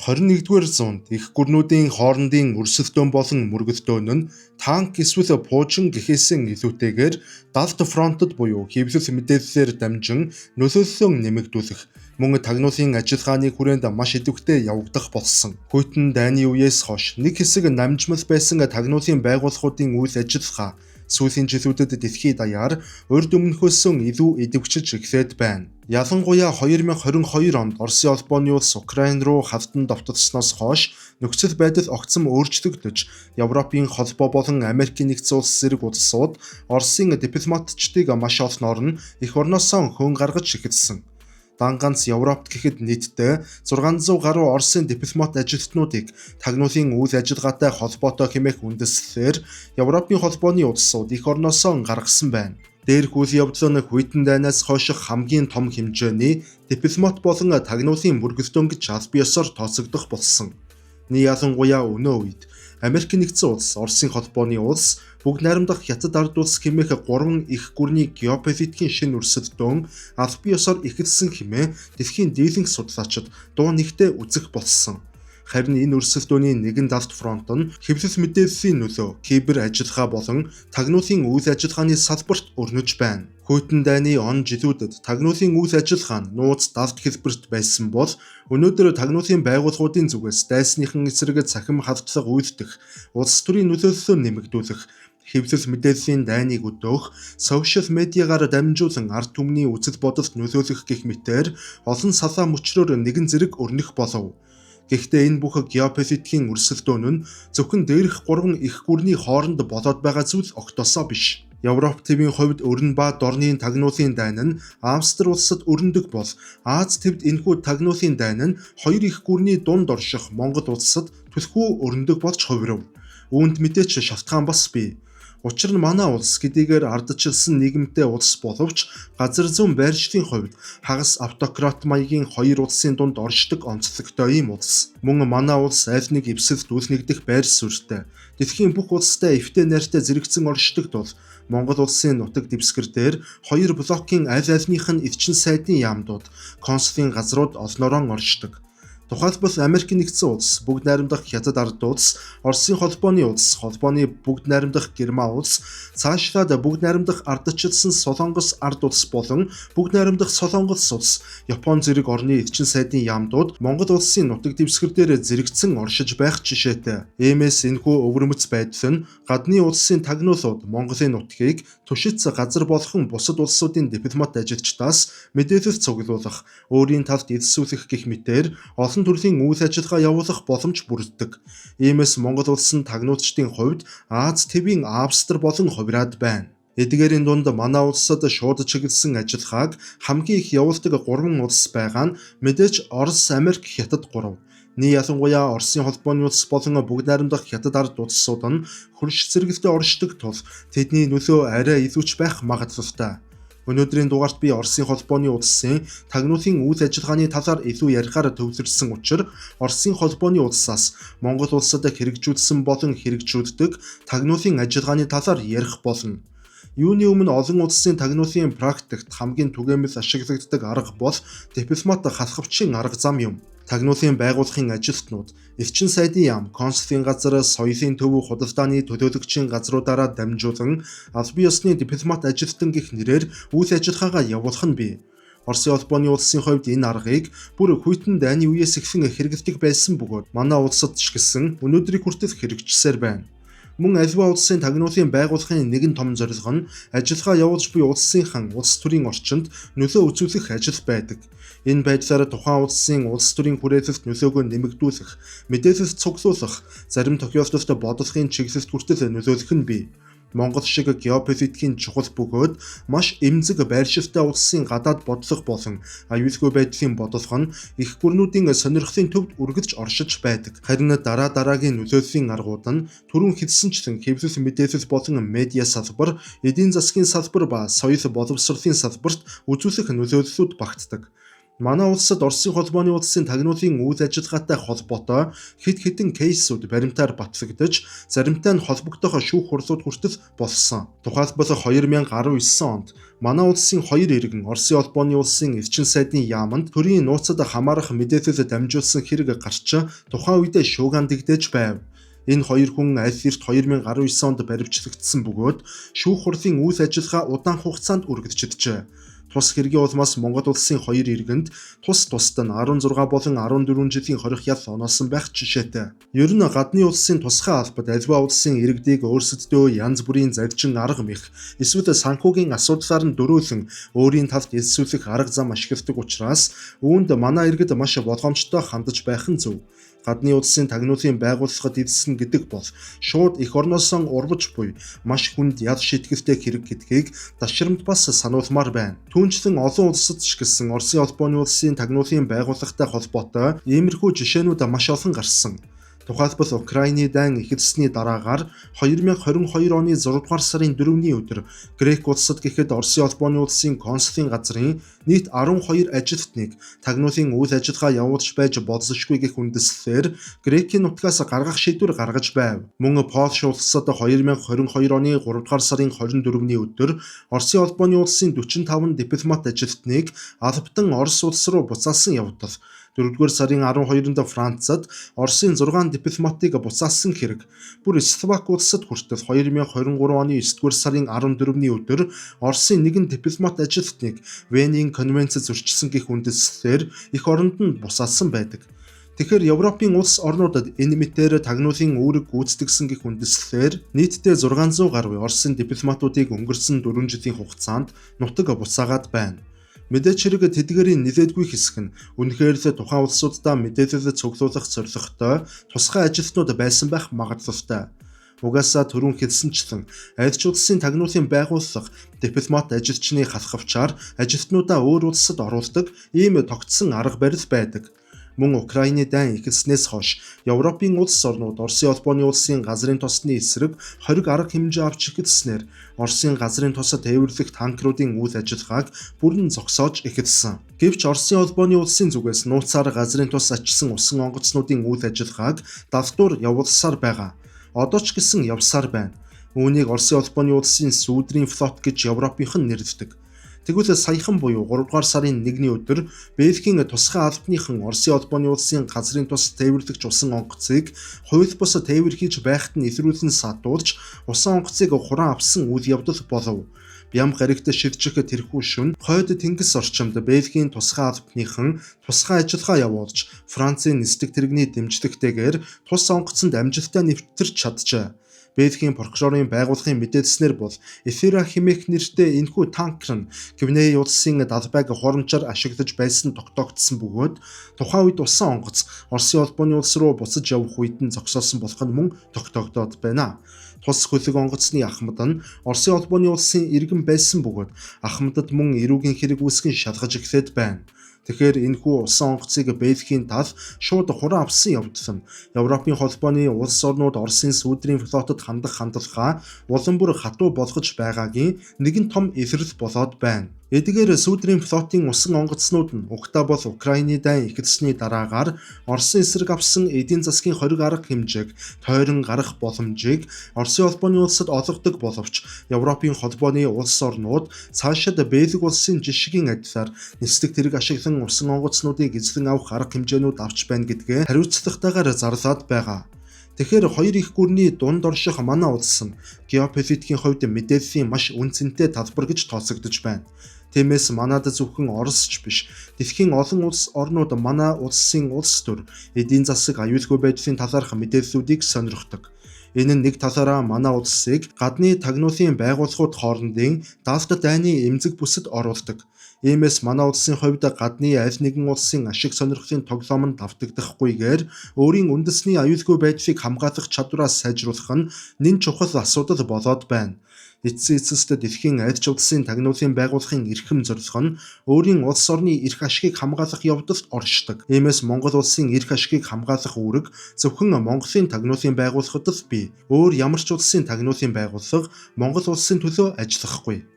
21-р зуунд их гүрнүүдийн хоорондын өрсөлдөөн болон мөргөлдөөн нь танк эсвэл пуужин гэхээсэн илүүтэйгээр далд фронтод буюу хэвлэл мэдээллээр дамжин нөлөөллөө нэмэгдүүлэх мөн тагнуулын ажиллагааны хүрээнд маш идэвхтэй явагдах болсон. Хүйтэн дайны үеэс хойш нэг хэсэг намжмал байсан тагнуулын байгууллагуудын үйл ажиллагаа сүүлийн жилүүдэд дэлхийд даяар урд өмнөхөөс илүү идэвхжиж эхлээд байна. Ялангуяа 2022 онд Оросын улбооны улс Украин руу хавтан довтолсноос хойш нөхцөл байдал огцом өөрчлөгдөж, Европын холбоо болон Америкийн нэгдсэн улс зэрэг улсууд Оросын дипломатчдыг маш олноор нь эх орноосоо хөн гаргаж эхэлсэн. Дан ганц Европт гэхэд нийтдээ 600 гаруй Оросын дипломат ажилтнуудыг тагнуулын үйл ажиллагаатай холбоотой хэмээх үндэслэлээр Европын холбооны улсууд эх орноосоо гаргасан байна. Дээрх үйл явдал нь Хүйтэн дайнаас хойших хамгийн том хэмжээний дипломат болон тагнуулын мөргөлдөөн гэж аль биесээр тооцогдох болсон. Ялангуяа өнөө үед Америк нэгдсэн улс, Оросын холбооны улс, Бүгд найрамдах Хятад ард улс хэмээх 3 их гүрний геополитикийн шинэ өрсөлдөөн аль биесээр эхэлсэн хэмээн дэлхийн дийлэнх судлаачид дуу нэгтээ үзэх болсон. Харин энэ өрсөлдөөний нэгэн далд фронт нь хэвлэл мэдээллийн нөлөө, кибер ажиллагаа болон тагнуулын үйл ажиллагааны салбарт өрнөж байна. Хүйтэн дайны он жилүүдэд тагнуулын үйл ажиллагаа нь нууц далд хэлбэрт байсан бол өнөөдөр тагнуулын байгууллагуудын зүгээс дайсныхан эсрэг цахим халдлага үүлдэх, улс төрийн нөлөөллөө нэмэгдүүлэх, хэвлэл мэдээллийн дайныг өдөөх, сошиал медиагаар дамжуулан ард түмний үзэл бодолд нөлөөлөх гэх мэтээр олон салаа мөчрөөр нэгэн зэрэг өрнөх болов. Гэхдээ энэ бүх геополитикийн өрсөлдөөн нь зөвхөн дээрх 3 их гүрний хооронд болоод байгаа зүйл огтосоо биш. Европ төвийн хувьд өрн ба дорны тагнуулын дайн нь Австри улсад өрнөдөг бол Аз төвд энэхүү тагнуулын дайн нь 2 их гүрний дунд орших Монгол улсад түлхүү өрнөдөг болж хувирв. Үүнд мэдээч шалтгаан бас бий. Учир нь манай улс гэдгээр ардчилсан нийгэмтэй улс боловч газар зүүн байршлын хувьд хагас автократ маягийн 2 улсын дунд оршдог онцлогтой юм улс. Мөн манай улс аль нэг эвсэлд үлнэгдэх байр суурьтай. Дэлхийн бүх улстай эвтэй найртай зэрэгцэн оршдог тул Монгол улсын нутаг дэвсгэр дээр 2 блокийн аль альнийх нь элчин сайдын яамдууд, консулын газрууд олноороо оршдог. Тухайлбал Америк нэгдсэн улс, Бүгд найрамдах Хятад ард улс, Оросын холбооны улс, холбооны Бүгд найрамдах Герман улс, цаашлаад Бүгд найрамдах ардчилсан Солонгос ард улс болон Бүгд найрамдах Солонгос улс, Япон зэрэг орны элчин сайдын яамдууд Монгол улсын нутаг дэвсгэр дээр зэрэгцэн оршиж байх жишээтэй. Иймээс энэхүү өвөрмөц байдал нь гадны улсын тагнуулууд Монголын нутгийг түшиц газар болгон бусад улсуудын дипломат ажилчдаас мэдээлэл цуглуулах, өөрийн талд элсүүлэх гэх мэтээр олон төрлийн үйл ажиллагаа явуулах боломж бүрддэг. Иймээс Монгол улсын тагнуулчдын хувьд Аз төвийн Австри болон хувираад байна. Эдгээрийн дунд манай улсад шууд чиглэсэн ажиллагааг хамгийн их явуулдаг 3 улс байгаа нь мэдээж Орос, Америк, Хятад 3. Ялангуяа Оросын холбооны улс болон Бүгд найрамдах Хятад ард улсууд нь хөрш зэрэгэлдээ оршдог тул тэдний нөлөө арай илүүч байх магадлалтай. Өнөөдрийн дугаарт би Оросын холбооны улсын тагнуулын үйл ажиллагааны талаар илүү ярихаар төвлөрсөн учраас Оросын холбооны улсаас Монгол улсад хэрэгжүүлсэн болон хэрэгжүүлдэг тагнуулын ажиллагааны талаар ярих болно. Юуны өмнө олон улсын тагнуулын практикт хамгийн түгээмэл ашиглагддаг арга бол дипломат халахвчийн арга зам юм. Тагнуулын байгууллагын ажилтнууд, элчин сайдын яам, консулын газар, соёлын төв, худалдааны төлөөлөгчийн газруудаараа дамжуулан аль бие усны дипломат ажилтан гэх нэрээр үйл ажиллагаагаа явуулах нь бий. Оросын холбооны улсын хувьд энэ аргыг бүр Хүйтэн дайны үеэс эхлэн хэрэглэдэг байсан бөгөөд манай улсад ч гэсэн өнөөдрийг хүртэл хэрэгжсээр байна. Мөн аливаа улсын тагнуулын байгууллагын нэгэн том зорилго нь ажиллагаа явуулж буй улсынхан улс төрийн орчинд нөлөө үзүүлэх ажил байдаг. Энэ байдлаар тухайн улсын улс төрийн хүрээлэлт нөлөөгөө нэмэгдүүлэх, мэдээлэл цуглуулах, зарим тохиолдолд бодлогын чиглэлд хүртэл нөлөөлөх нь бий. Монгол шиг геополитикийн чухал бөгөөд маш эмзэг байршилтай улсын гадаад бодлого болон аюулгүй байдлын бодлого нь их гүрнүүдийн сонирхлын төвд үргэлж оршиж байдаг. Харин дараагийн нөлөөллийн аргууд нь түрүүн хэлсэнчлэн хэвлэл мэдээлэл болон медиа салбар, эдийн засгийн салбар ба соёл боловсролын салбарт үзүүлэх нөлөөллүүд багтдаг. Манай улсад Оросын холбооны улсын тагнуулын үйл ажиллагаатай холбоотой хэд хэдэн кейсүүд баримтаар батлагдаж, заримтай нь холбогдох шүүх хурлууд хүртэл болсон. Тухайлбал 2019 онд манай улсын 2 иргэн Оросын холбооны улсын эрчим сайдын яамд төрийн нууцад хамаарах мэдээлэл дамжуулсан хэрэг гарч тухайн үед шуугиандагдаж байв. Энэ хоёр хүн аль эрт 2019 онд баривчлагдсан бөгөөд шүүх хурлын үйл ажиллагаа удаан хугацаанд үргэлжлэжээ. Тус хэргийн улмаас Монгол улсын 2 иргэнд тусад нь 16 болон 14 жилийн хорих ял оноосон байх жишээтэй. Ер нь гадны улсын тусгай албад аливаа улсын иргэдийг өөрсдөдөө янз бүрийн зарчим арга мэх эсвэл санхүүгийн асуудлаар нь дөрөөлөн өөрийн талд элсүүлэх арга зам ашигладаг учраас үүнд манай иргэд маш болгоомжтой хандаж байх нь зөв. Гадны улсын тагнуулын байгууллагад ирсэн гэдэг бол шууд эх орноос урвж буй маш хүнд ял шийтгэлтэй хэрэг гэдгийг ташрамд бас сануулмаар байна. Түүнчлэн олон улсад ч гэсэн Оросын холбооны улсын тагнуулын байгууллагатай холбоотой иймэрхүү жишээнүүд маш олон гарсан. Тухайлбал Украины дайн эхэлсний дараагаар 2022 оны 6 дугаар сарын 4-ний өдөр Грек улсад гэхэд Оросын холбооны улсын консулын газрын нийт 12 ажилтныг тагнуулын үйл ажиллагаа явуулж байж болзошгүй гэх үндэслэлээр Грекийн нутгаас гаргах шийдвэр гаргаж байв. Мөн Польш улсад 2022 оны 3 дугаар сарын 24-ний өдөр Оросын холбооны улсын 45 дипломат ажилтныг албатан Орос улс руу буцаасан явдал 4-р сарын 12-нд Францад Оросын 6 дипломатыг буцаасан хэрэг бүр Словак улсад хүртэл 2023 оны 9-р сарын 14-ний өдөр Оросын нэгэн дипломат ажилтныг Венийн конвенц зөрчилсөн гэх үндэслэлээр эх оронд нь бусаасан байдаг. Тэгэхээр Европын улс орнуудад энэ мэтээр тагнуулын үүрэг гүйцэтгсэн гэх үндэслэлээр нийтдээ 600 гаруй Оросын дипломатуудыг өнгөрсөн 4 жилийн хугацаанд нутаг буцаагаад байна. Мэдээж хэрэг тэдгээрийн нэлээдгүй хэсэг нь үнэхээр л тухайн улсуудаа мэдээлэл цуглуулах зорилготой тусгай ажилтнууд байсан байх магадлалтай. Угаасаа түрүүн хэлсэнчлэн аль ч улсын тагнуулын байгууллага дипломат ажилчны халахвчаар ажилтнуудаа өөр улсад оруулдаг ийм тогтсон арга барил байдаг. Мөн Украины дайн эхэлснээс хойш Европын улс орнууд Оросын холбооны улсын газрын тосны эсрэг 20 арга хэмжээ авч эхэлснээр Оросын газрын тосод тээвэрлэх танкеруудын үйл ажиллагааг бүрэн зогсоож эхэлсэн. Гэвч Оросын холбооны улсын зүгээс нууцаар газрын тос ачсан усан онгоцнуудын үйл ажиллагааг далдуур явуулсаар байгаа. Одоо ч гэсэн явсаар байна. Үүнийг Оросын холбооны улсын сүүдрийн флот гэж Европынх нь нэрлэдэг. Тэгвэл саяхан буюу 3 дугаар сарын 1-ний өдөр Бельгийн тусгай албаныхан Оросын холбооны улсын газрын тус тээвэрлэгч усан онгоцыг хууль бус тээвэрхийж байхад нь илрүүлэн садуулж усан онгоцыг хуран авсан үйл явдал болов. Бям гарагт шилжих тэрхүү шөнө хойд тэнгис орчимд Бельгийн тусгай албаныхан тусгай ажиллагаа явуулж Францын нисдэг тэрэгний дэмжлэгтэйгээр тус онгоцонд амжилттай нэвтэрч чаджээ. Бельгийн прокурорын байгууллагын мэдээлснээр бол Эфира хэмээх нэртэй энэхүү танкер нь Гвиней улсын далбайг хоромжоор ашиглаж байсан тогтоогдсон бөгөөд тухайн үед усан онгоц Оросын холбооны улс руу буцаж явах үед нь зогсоосон болох нь мөн тогтоогдоод байна. Тус хөлөг онгоцны ахмад нь Оросын холбооны улсын иргэн байсан бөгөөд ахмадад мөн эрүүгийн хэрэг үүсгэн шалгаж эхлээд байна. Тэгэхээр энэхүү усан онгоцыг Бельгийн тал шууд хуран авсан явдал нь Европын холбооны улс орнууд Оросын сүүдрийн флотод хандах хандлагаа улам бүр хатуу болгож байгаагийн нэгэн том илрэл болоод байна. Эдгээр сүүдрийн флотын усан онгоцнууд нь угтаа бол Украины дайн эхэлсний дараагаар Оросын эсрэг авсан эдийн засгийн 20 арга хэмжээг тойрон гарах боломжийг Оросын холбооны улсад олгодог боловч Европын холбооны улс орнууд цаашид Бельги улсын жишгийн адилаар нисдэг тэрэг ашиглан усан онгоцнуудыг эзлэн авах арга хэмжээнүүд авч байна гэдгээ хариуцлагатайгаар зарлаад байгаа. Тэгэхээр хоёр их гүрний дунд орших манай улс нь геополитикийн хувьд мэдээллийн маш үнцэнтэй талбар гэж тооцогдож байна. Тиймээс манад зөвхөн Орос ч биш, дэлхийн олон улс орнууд манай улсын улс төр эдийн засаг аюулгүй байдлын талаарх мэдээллүүдийг сонирхдог. Энэ нь нэг талаараа манай улсыг гадны тагнуулын байгууллагууд хоорондын даалт дайны эмзэг бүсэд оруулдаг. Иймээс манай улсын хувьд гадны аль нэгэн улсын ашиг сонирхлын тоглоомд давтагдахгүйгээр өөрийн үндэсний аюулгүй байдлыг хамгаалах чадвараа сайжруулах нь нэн чухал асуудал болоод байна. Эцсийн эцэст дэлхийн аль ч улсын тагнуулын байгууллагын эрхэм зорилго нь өөрийн улс орны эрх ашигыг хамгаалах явдалд оршдог. Иймээс Монгол улсын эрх ашигыг хамгаалах үүрэг зөвхөн Монголын тагнуулын байгууллагад л бий. Өөр ямар ч улсын тагнуулын байгууллага Монгол улсын төлөө ажиллахгүй.